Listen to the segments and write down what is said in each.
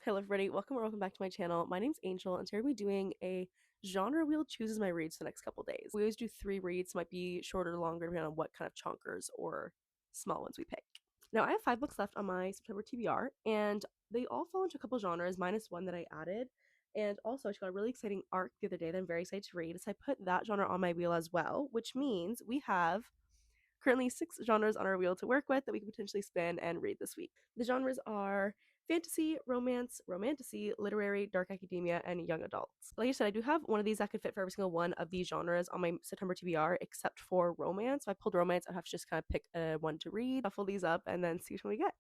Hello everybody, welcome back to my channel. My name's Angel and today we'll be doing a genre wheel chooses my reads for the next couple days. We always do 3 reads, might be shorter or longer depending on what kind of chonkers or small ones we pick. Now I have 5 books left on my September TBR and they all fall into a couple genres minus one that I added. And also I just got a really exciting arc the other day that I'm very excited to read, so I put that genre on my wheel as well, which means we have currently 6 genres on our wheel to work with that we can potentially spin and read this week. The genres are fantasy, romance, romantasy, literary, dark academia, and young adults. Like I said, I do have one of these that could fit for every single one of these genres on my September TBR, except for romance. If I pulled romance, I'd have to just kind of pick one to read, shuffle these up, and then see which one we get.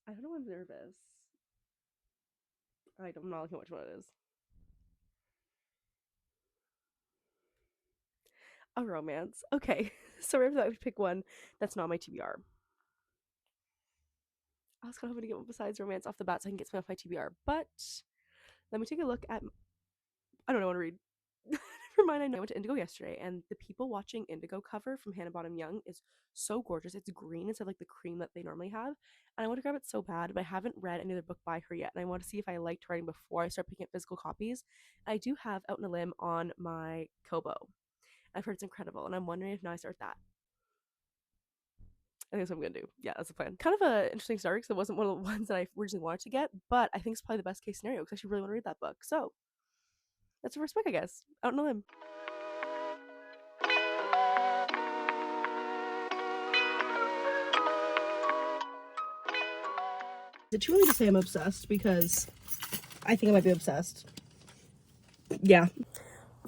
I don't know, I'm nervous. I'm not looking at which one it is. A romance. Okay, so right after that, we pick one that's not my TBR. I was kind of hoping to get one besides romance off the bat so I can get something off my TBR, but let me take a look at. I don't know what to read. Never mind. I went to Indigo yesterday, and the People Watching Indigo cover from Bonam-Young is so gorgeous. It's green instead of like the cream that they normally have, and I want to grab it so bad, but I haven't read any other book by her yet, and I want to see if I liked writing before I start picking up physical copies. I do have Out on a Limb on my Kobo. I've heard it's incredible, and I'm wondering if now I start that. I think that's what I'm gonna do. Yeah, that's the plan. Kind of a interesting start because it wasn't one of the ones that I originally wanted to get, but I think it's probably the best case scenario because I actually really want to read that book. So that's the first book, I guess. Out on a Limb. Is it too early to say I'm obsessed? Because I think I might be obsessed. Yeah.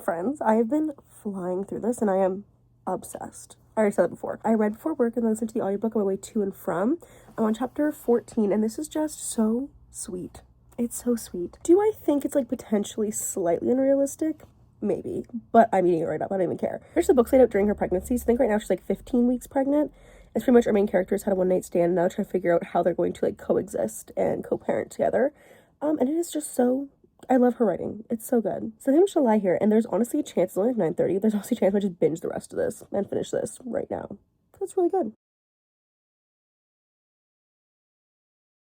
Friends, I have been flying through this and I am obsessed. I already said that before. I read before work and then listened to the audiobook on my way to and from. I'm on chapter 14 and this is just so sweet. It's so sweet. Do I think it's like potentially slightly unrealistic? Maybe, but I'm eating it right up. I don't even care. There's the books laid out during her pregnancy. So I think right now she's like 15 weeks pregnant. It's pretty much our main characters had a one-night stand and now trying to figure out how they're going to like coexist and co-parent together. And it is just so, I love her writing. It's so good. So I think I'm just gonna lie here, and there's honestly a chance, it's only like 9:30, there's honestly a chance I might just binge the rest of this and finish this right now. That's really good.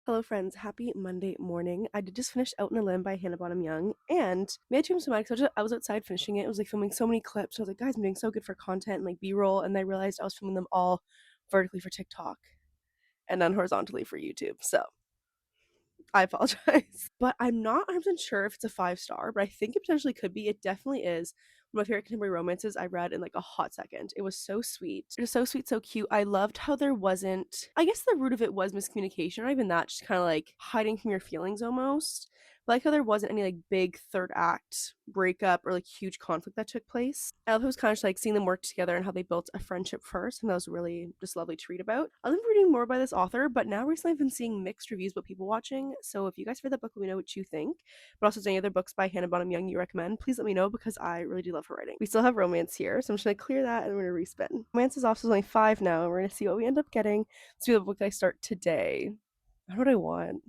Hello friends, happy Monday morning. I did just finish Out on a Limb by Bonam-Young, and I had so mad because I was outside finishing it. It was like filming so many clips. I was like, guys, I'm doing so good for content and like B-roll, and I realized I was filming them all vertically for TikTok and then horizontally for YouTube. So I apologize. But I'm not 100% sure if it's a 5-star, but I think it potentially could be. It definitely is one of my favorite contemporary romances I read in like a hot second. It was so sweet. It was so sweet, so cute. I loved how there wasn't, I guess the root of it was miscommunication, or even that, just kind of like hiding from your feelings almost. But I like how there wasn't any like big third act breakup or like huge conflict that took place. I love how it was kind of just like seeing them work together and how they built a friendship first, and that was really just lovely to read about. I've been reading more by this author, but now recently I've been seeing mixed reviews about People Watching. So if you guys read that book, let me know what you think. But also, if there's any other books by Bonam-Young you recommend, please let me know because I really do love her writing. We still have romance here, so I'm just gonna clear that and we're gonna respin. Romance is off, so it's only 5 now, and we're gonna see what we end up getting. Let's do the book that I start today. I don't know what I want.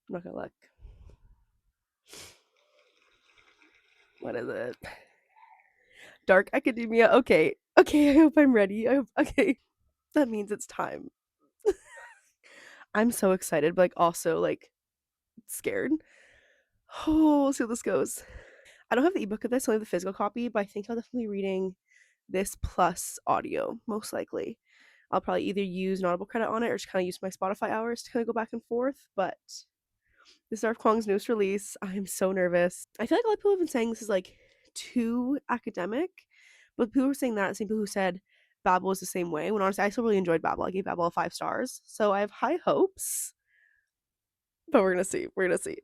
I'm not gonna look. What is it? Dark academia. Okay. Okay, I hope I'm ready. Okay. That means it's time. I'm so excited, but like also like scared. Oh, we'll see how this goes. I don't have the ebook of this, only the physical copy, but I think I'll definitely be reading this plus audio, most likely. I'll probably either use an Audible credit on it or just kind of use my Spotify hours to kind of go back and forth, but this is RF Kuang's newest release. I'm so nervous. I feel like a lot of people have been saying this is like too academic, but people were saying that, the same people who said Babel is the same way, when honestly I still really enjoyed Babel. I gave Babel 5 stars, so I have high hopes, but we're gonna see. We're gonna see.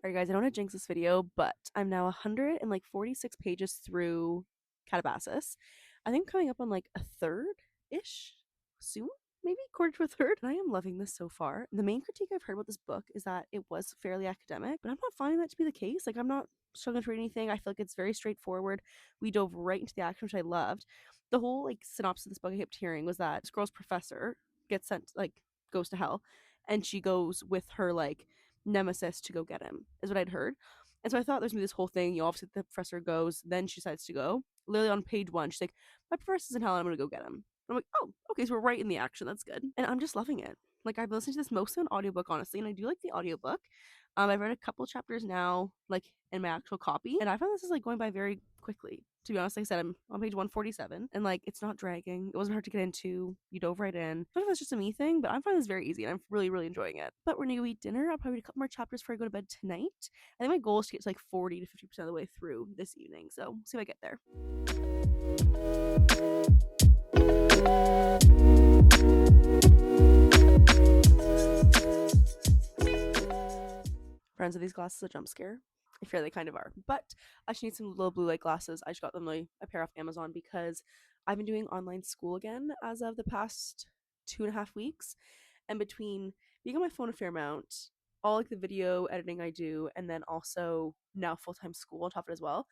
Alright guys, I don't want to jinx this video, but I'm now 146 pages through Calabasas. I think coming up on like a third-ish soon, maybe quarter to a third. I am loving this so far. The main critique I've heard about this book is that it was fairly academic, but I'm not finding that to be the case. Like, I'm not struggling to read anything. I feel like it's very straightforward. We dove right into the action, which I loved. The whole like synopsis of this book I kept hearing was that this girl's professor gets sent, like, goes to hell, and she goes with her like nemesis to go get him, is what I'd heard. And so I thought there's gonna be this whole thing, obviously the professor goes, then she decides to go. literally on page 1, she's like, my professor's in hell and I'm gonna go get him. I'm like, oh, okay, so we're right in the action. That's good. And I'm just loving it. Like, I've listened to this mostly on audiobook, honestly, and I do like the audiobook. I've read a couple chapters now, like, in my actual copy, and I find this is, like, going by very quickly. To be honest, like I said, I'm on page 147, and, like, it's not dragging. It wasn't hard to get into. You dove right in. I don't know if it's just a me thing, but I'm finding this very easy, and I'm really, really enjoying it. But we're gonna go eat dinner. I'll probably read a couple more chapters before I go to bed tonight. I think my goal is to get to, like, 40 to 50% of the way through this evening, so see if I get there. Friends, are these glasses a jump scare? I fear they kind of are. But I just need some little blue light glasses. I just got them like a pair off Amazon because I've been doing online school again as of the past 2.5 weeks. And between being on my phone a fair amount, all like the video editing I do, and then also now full-time school on top of it as well,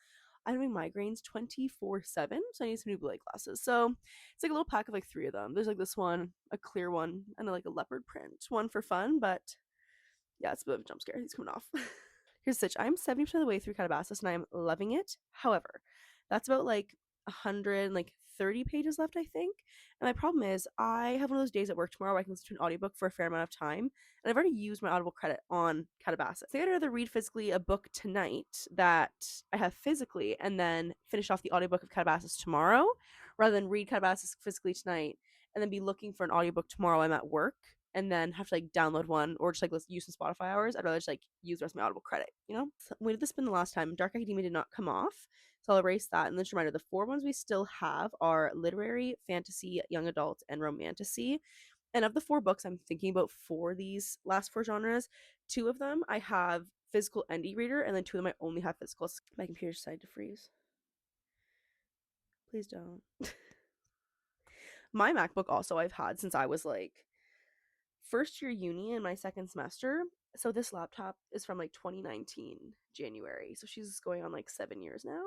I'm having migraines 24/7, so I need some new blue light glasses. So it's like a little pack of like 3 of them. There's like this one, a clear one, and like a leopard print one for fun, but yeah, it's a bit of a jump scare. He's coming off. Here's the stitch. I'm 70% of the way through Calabasas and I'm loving it. However, that's about like 130 pages left, I think. And my problem is I have one of those days at work tomorrow where I can listen to an audiobook for a fair amount of time. And I've already used my Audible credit on Calabasas. I think I'd rather read physically a book tonight that I have physically and then finish off the audiobook of Calabasas tomorrow rather than read Calabasas physically tonight and then be looking for an audiobook tomorrow I'm at work and then have to like download one or just like use some Spotify hours. I'd rather just like use the rest of my Audible credit, you know? So, when did this spend the last time? Dark Academia did not come off, so I'll erase that. And then just a reminder, the 4 ones we still have are literary, fantasy, young adult, and romantasy. And of the 4 books I'm thinking about for these last 4 genres, 2 of them I have physical and e-reader, and then 2 of them I only have physical. My computer decided to freeze. Please don't. My MacBook also I've had since I was like first year uni in my second semester. So this laptop is from like 2019 January. So she's going on like 7 years now.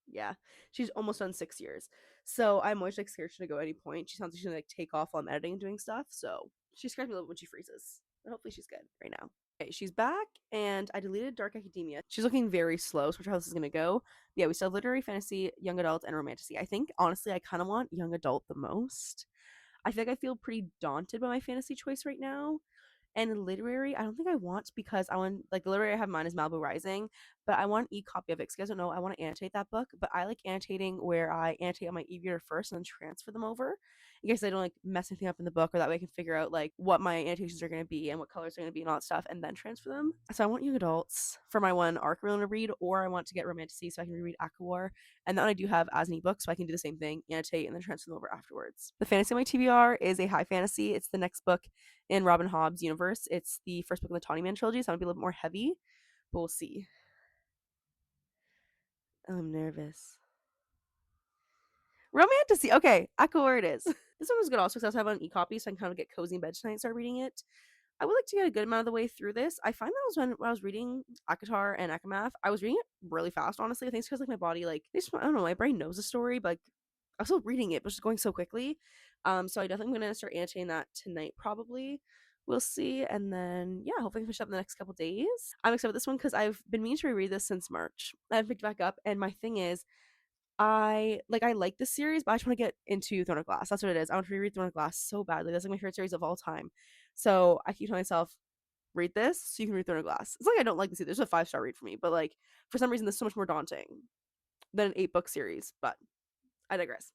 Yeah, she's almost done 6 years. So I'm always like scared she'll go at any point. She sounds like she's gonna like take off while I'm editing and doing stuff. So she scares me a little when she freezes. But hopefully she's good right now. Okay, she's back, and I deleted Dark Academia. She's looking very slow, so we're sure how this is gonna go. Yeah, we still have literary, fantasy, young adult, and romantasy. I think honestly I kind of want young adult the most. I feel like I feel pretty daunted by my fantasy choice right now. And literary, I don't think I want because I want like the literary I have mine is Malibu Rising, but I want an e-copy of it. Because you guys don't know, I want to annotate that book, but I like annotating where I annotate on my e-reader first and then transfer them over. In case I don't like mess anything up in the book, or that way I can figure out like what my annotations are going to be and what colors are going to be and all that stuff, and then transfer them. So I want young adults for my one arc I'm to read, or I want to get romantasy so I can reread Aquawar. And that one I do have as an ebook, so I can do the same thing, annotate, and then transfer them over afterwards. The fantasy on my TBR is a high fantasy. It's the next book in Robin Hobb's universe. It's the first book in the Tawny Man trilogy, so I'm gonna be a little bit more heavy, but we'll see. I'm nervous. Romantasy. Okay, Aquawar it is. This one was good also because I also have it on e-copy, so I can kind of get cozy in bed tonight and start reading it. I would like to get a good amount of the way through this. I find that when I was reading Akatar and Akamath, I was reading it really fast, honestly. I think it's because like my body, like, I don't know, my brain knows the story, but like, I was still reading it, but just going so quickly. So I definitely am gonna start annotating that tonight, probably. We'll see, and then yeah, hopefully I can finish up in the next couple days. I'm excited for this one because I've been meaning to reread this since March. I've picked it back up, and my thing is, I like this series, but I just want to get into Throne of Glass. That's what it is. I want to reread Throne of Glass so badly. That's like my favorite series of all time. So I keep telling myself, read this so you can read Throne of Glass. It's like I don't like this either. It's a 5-star read for me, but like for some reason this is so much more daunting than an 8-book series. But I digress.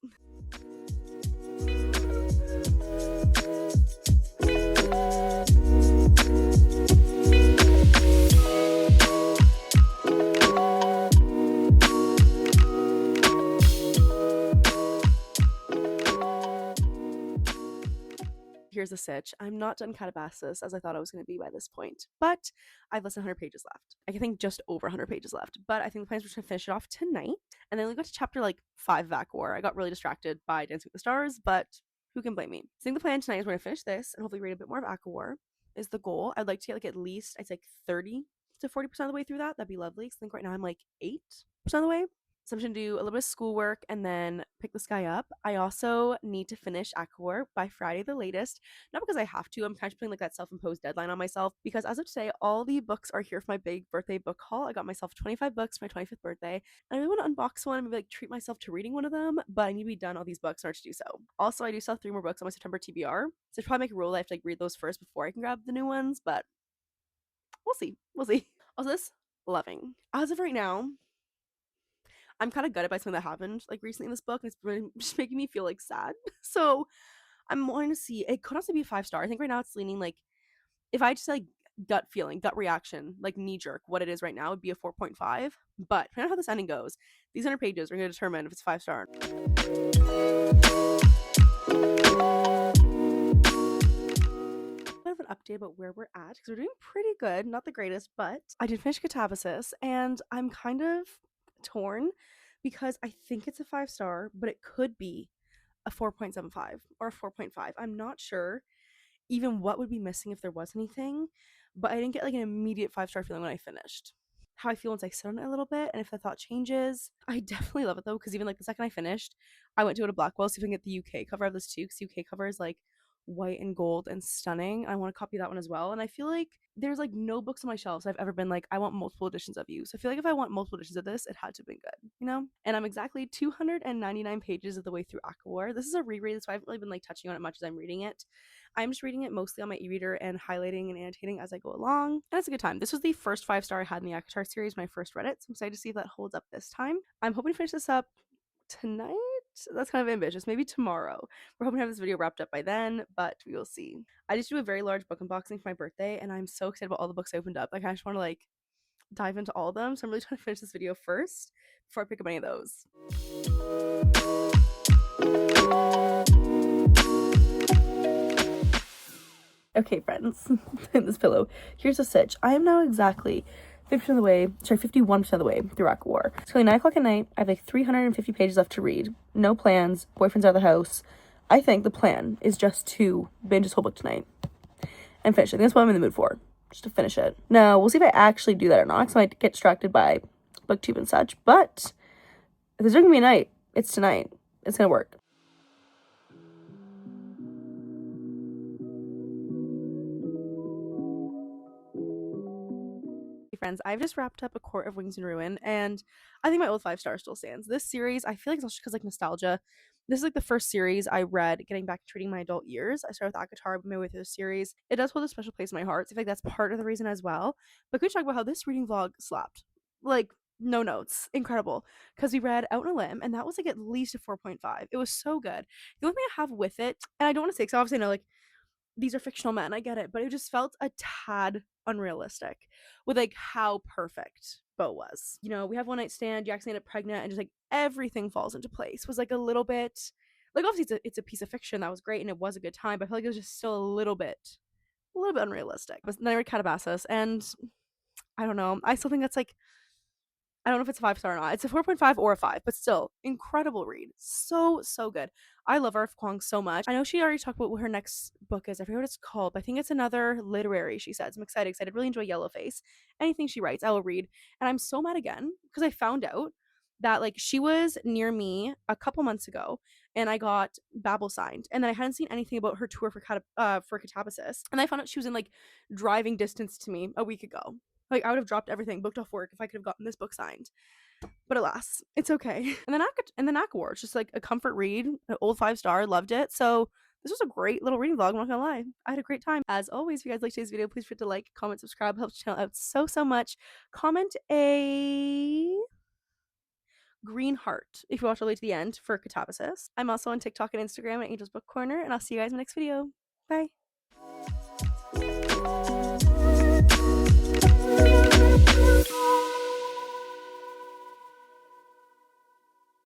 Here's the sitch. I'm not done Calabasas as I thought I was going to be by this point, but I have less than 100 pages left. I think just over 100 pages left, but I think the plan is to finish it off tonight. And then we got to chapter like 5 of Aquawar. I got really distracted by Dancing with the Stars, but who can blame me? So I think the plan tonight is we're going to finish this and hopefully read a bit more of Aquawar is the goal. I'd like to get like at least, I'd say like 30 to 40% of the way through that. That'd be lovely. I think right now I'm like 8% of the way. So I'm just gonna do a little bit of schoolwork and then pick this guy up. I also need to finish Aquar by Friday the latest. Not because I have to, I'm kind of putting like that self-imposed deadline on myself because as of today, all the books are here for my big birthday book haul. I got myself 25 books for my 25th birthday. And I really want to unbox one and maybe like treat myself to reading one of them, but I need to be done all these books in order to do so. Also, I do still have 3 more books on my September TBR. So I should probably make a rule that I have to like read those first before I can grab the new ones, but we'll see. We'll see. Also, this loving. As of right now, I'm kind of gutted by something that happened like recently in this book, and it's really just making me feel like sad. So I'm wanting to see. It could also be a 5-star. I think right now it's leaning like if I just like gut feeling, gut reaction, like knee jerk, what it is right now would be a 4.5. But depending on how this ending goes, these 100 pages are going to determine if it's 5-star. Of an update about where we're at because we're doing pretty good, not the greatest, but I did finish Catabasis and I'm kind of torn because I think it's a 5-star, but it could be a 4.75 or a 4.5. I'm not sure even what would be missing if there was anything, but I didn't get like an immediate 5-star feeling when I finished. How I feel once I sit on it a little bit, and if the thought changes. I definitely love it though, because even like the second I finished, I went to go to Blackwell, see if I can get the UK cover of this too, because UK cover is like white and gold and stunning. I want to copy that one as well. And I feel like there's like no books on my shelves I've ever been like, I want multiple editions of you. So I feel like if I want multiple editions of this, it had to have been good, you know? And I'm exactly 299 pages of the way through Aqua. This is a reread, so I haven't really been like touching on it much as I'm reading it. I'm just reading it mostly on my e-reader and highlighting and annotating as I go along. And it's a good time. This was the first 5-star I had in the ACOTAR series when I first read it, so I'm excited to see if that holds up this time. I'm hoping to finish this up tonight. That's kind of ambitious. Maybe tomorrow. We're hoping to have this video wrapped up by then, but we will see. I just do a very large book unboxing for my birthday, and I'm so excited about all the books I opened up. Like, I just want to like dive into all of them, so I'm really trying to finish this video first before I pick up any of those. Okay, friends, in this pillow, here's a sitch. I am now exactly 51% of the way through Aqua War. It's currently 9 o'clock at night. I have like 350 pages left to read. No plans. Boyfriend's out of the house. I think the plan is just to binge this whole book tonight and finish it. I think that's what I'm in the mood for, just to finish it. Now, we'll see if I actually do that or not, because I might get distracted by booktube and such, but if there's going to be a night, it's tonight. It's going to work. Friends, I've just wrapped up A Court of Wings and Ruin, and I think my old 5-star still stands. This series, I feel like it's also because like nostalgia. This is like the first series I read getting back to reading my adult years. I started with ACOTAR, my way through the series. It does hold a special place in my heart, so I feel like that's part of the reason as well. But could we talk about how this reading vlog slapped? Like, no notes. Incredible. Because we read Out on a Limb, and that was like at least a 4.5. It was so good. The only thing I have with it, and I don't want to say, because obviously I know like these are fictional men, I get it, but it just felt a tad unrealistic with like how perfect Bo was. You know, we have one night stand, you actually end up pregnant, and just like everything falls into place. Was like a little bit like obviously it's a piece of fiction that was great and it was a good time, but I feel like it was just still a little bit unrealistic. But then I read Calabasas, and I don't know. I still think that's like I don't know if it's a 5-star or not. It's a 4.5 or a 5, but still, incredible read. So, so good. I love RF Kuang so much. I know she already talked about what her next book is. I forget what it's called, but I think it's another literary, she says. I'm excited because I really enjoy Yellowface. Anything she writes, I will read. And I'm so mad again because I found out that like she was near me a couple months ago and I got Babel signed, and then I hadn't seen anything about her tour for Catabasis, and I found out she was in like driving distance to me a week ago. Like, I would have dropped everything, booked off work if I could have gotten this book signed. But alas, it's okay. And then Aqua War, just like a comfort read, an old 5-star, loved it. So this was a great little reading vlog, I'm not gonna lie. I had a great time. As always, if you guys like today's video, please forget to like, comment, subscribe, helps the channel out so, so much. Comment a green heart if you watch all the way to the end for Catabasis. I'm also on TikTok and Instagram at Angel's Book Corner, and I'll see you guys in the next video. Bye.